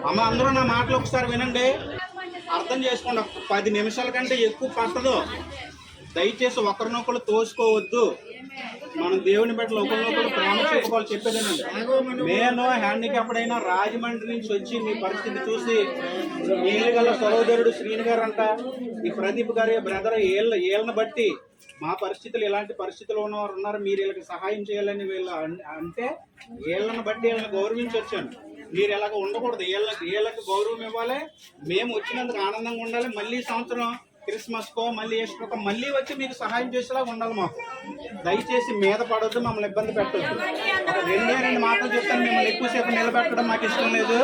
అమ్మ అందరూ నా మాటలు ఒకసారి వినండి, అర్థం చేసుకోండి. 10 నిమిషాల కంటే ఎక్కువ పట్టదు. దయచేసి ఒకరినొకరు తోసుకోవద్దు. మనం దేవుని బట్టి ఒకరినొకరు ప్రేమ చూపుకోవాలి. చెప్పేదేనండి, నేను హ్యాండిక్యాప్డ్ అయినా రాజమండ్రి నుంచి వచ్చి మీ పరిస్థితి చూసి గల సహోదరుడు శ్రీని గారు అంట, ఈ ప్రదీప్ గారి బ్రదర్ వీళ్ళని బట్టి మా పరిస్థితులు ఇలాంటి పరిస్థితులు ఉన్నవారు ఉన్నారు, మీరు వీళ్ళకి సహాయం చేయాలని వీళ్ళు అంటే వీళ్ళని బట్టి వీళ్ళని గౌరవించి వచ్చాను. మీరు ఎలాగ ఉండకూడదు, వీళ్ళకి గౌరవం ఇవ్వాలి. మేము వచ్చినందుకు ఆనందంగా ఉండాలి. మళ్ళీ సంవత్సరం క్రిస్మస్కో మళ్ళీ ఈస్టర్కో మళ్ళీ వచ్చి మీకు సహాయం చేసేలా ఉండాలి. మాకు దయచేసి మీద పడవద్దు, మమ్మల్ని ఇబ్బంది పెట్టద్దు. ఒక 2 మాటలు చెప్తాను, మిమ్మల్ని ఎక్కువసేపు నిలబెట్టడం మాకు ఇష్టం లేదు.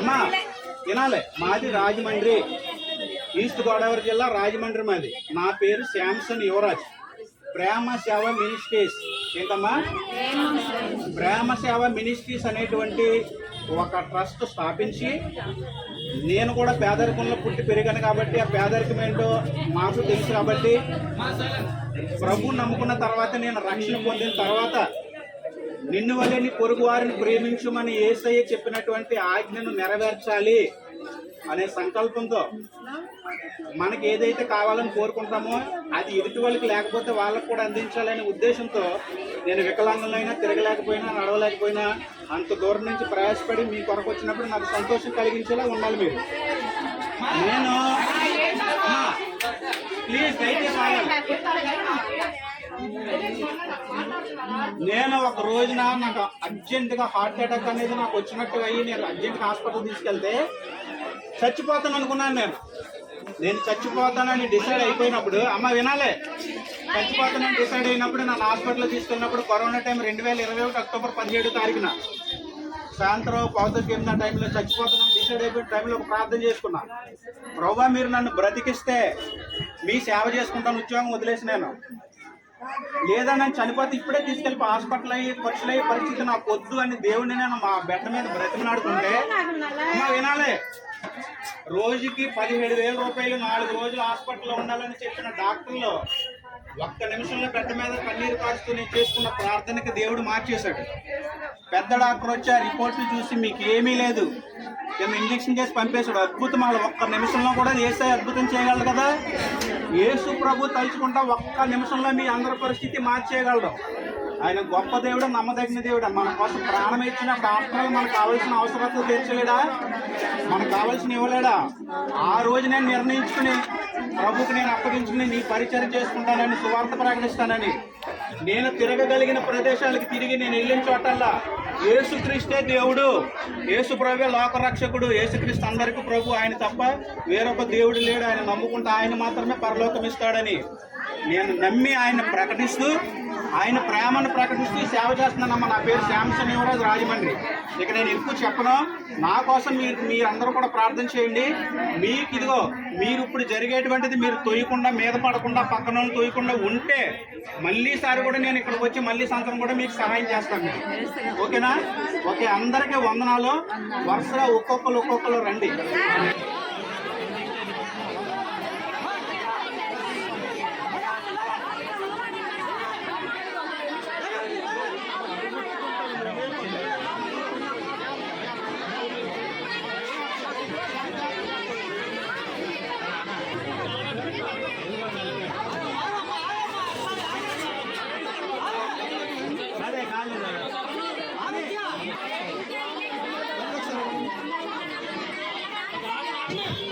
అమ్మా వినాలి, మాది రాజమండ్రి, ఈస్ట్ గోదావరి జిల్లా రాజమండ్రి మాది. నా పేరు శాంసన్ యువరాజ్. ప్రేమ సేవ మినిస్ట్రీస్, ఏంటమ్మా ప్రేమ సేవ మినిస్ట్రీస్ అనేటువంటి ఒక ట్రస్ట్ స్థాపించి, నేను కూడా పేదరికంలో పుట్టి పెరిగాను కాబట్టి ఆ పేదరికం ఏంటో మాకు తెలుసు కాబట్టి, ప్రభు నమ్ముకున్న తర్వాత నేను రక్షణ పొందిన తర్వాత నిన్ను వల్లే నీ పొరుగు వారిని ప్రేమించమని యేసయ్య చెప్పినటువంటి ఆజ్ఞను నెరవేర్చాలి అనే సంకల్పంతో మనకి ఏదైతే కావాలని కోరుకుంటామో అది ఎదుటి వాళ్ళకి లేకపోతే వాళ్ళకు కూడా అందించాలనే ఉద్దేశంతో నేను వికలాంగులైనా, తిరగలేకపోయినా, నడవలేకపోయినా అంత దూరం నుంచి ప్రయాసపడి మీ కొరకు వచ్చినప్పుడు నాకు సంతోషం కలిగించేలా ఉండాలి మీరు. నేను ప్లీజ్ దయచేసి నేను ఒక రోజున నాకు అర్జెంటుగా హార్ట్ అటాక్ అనేది నాకు వచ్చినట్టుగా అయ్యి నేను అర్జెంట్గా హాస్పిటల్ తీసుకెళ్తే చచ్చిపోతాను అనుకున్నాను. నేను చచ్చిపోతానని డిసైడ్ అయిపోయినప్పుడు, అమ్మ వినాలే, చచ్చిపోతానని డిసైడ్ అయినప్పుడు నన్ను హాస్పిటల్లో తీసుకెళ్ళినప్పుడు కరోనా టైం 2021 అక్టోబర్ 17వ తారీఖున సాయంత్రం 8:30 టైంలో చచ్చిపోతానని డిసైడ్ అయిపోయిన టైంలో ఒక ప్రార్థన చేసుకున్నా. ప్రభువా మీరు నన్ను బ్రతికిస్తే మీ సేవ చేసుకుంటాను, ఉద్యోగం వదిలేసి నేను లేదా నేను చనిపోతే ఇప్పుడే తీసుకెళ్ళి హాస్పిటల్ అయ్యి ఖర్చులయ్యే పరిస్థితి నాకు వద్దు అని దేవుడిని నేను మా బెడ్ మీద బ్రతిమలాడుకుంటే, అమ్మ వినాలే, రోజుకి 17,000 రూపాయలు 4 రోజులు హాస్పిటల్లో ఉండాలని చెప్పిన డాక్టర్లు ఒక్క నిమిషంలో బెడ్ మీద కన్నీరు కారుస్తూ నేను చేసుకున్న ప్రార్థనకి దేవుడు మార్చేశాడు. పెద్ద డాక్టర్ వచ్చి ఆ రిపోర్ట్లు చూసి మీకు ఏమీ లేదు, నేను ఇంజక్షన్ చేసి పంపేశాడు. అద్భుతం, అలా ఒక్క నిమిషంలో కూడా యేసే అద్భుతం చేయగలడు కదా. యేసు ప్రభు తలుచుకుంటా ఒక్క నిమిషంలో మీ అందరి పరిస్థితి మార్చేయగలడు. ఆయన గొప్ప దేవుడు, నమ్మదగిన దేవుడు. మన కోసం ప్రాణం ఇచ్చిన డాక్టర్ మనకు కావాల్సిన అవసరాలు తీర్చలేడా, మనకు కావాల్సిన ఇవ్వలేడా? ఆ రోజు నేను నిర్ణయించుకుని ప్రభుకి నేను అప్పగించుకుని నీ పరిచయం చేసుకుంటానని, సువార్త ప్రకటిస్తానని, నేను తిరగగలిగిన ప్రదేశాలకు తిరిగి నేను వెళ్ళిన చోటల్లా యేసుక్రీస్తే దేవుడు, యేసు ప్రభువే లోకరక్షకుడు, యేసుక్రీస్తు అందరికీ ప్రభు, ఆయన తప్ప వేరొక దేవుడు లేడు, ఆయన నమ్ముకుంటే ఆయన మాత్రమే పరలోకం ఇస్తాడని నేను నమ్మి ఆయన ప్రకటిస్తూ, ఆయన ప్రేమను ప్రకటిస్తూ సేవ చేస్తున్నానమ్మా. నా పేరు శాంసన్ యువరాజ్, రాజమండ్రి. ఇక నేను ఎక్కువ చెప్పను. నా కోసం మీరందరూ కూడా ప్రార్థన చేయండి. మీకు ఇదిగో మీరు ఇప్పుడు జరిగేటువంటిది మీరు తొయ్యకుండా, మీద పడకుండా, పక్కన వాళ్ళు తొయ్యకుండా ఉంటే మళ్ళీసారి కూడా నేను ఇక్కడికి వచ్చి మళ్ళీ సంవత్సరం కూడా మీకు సహాయం చేస్తాను. ఓకేనా? ఓకే, అందరికీ వందనాలు. వరుసగా ఒక్కొక్కరు రండి. Yeah.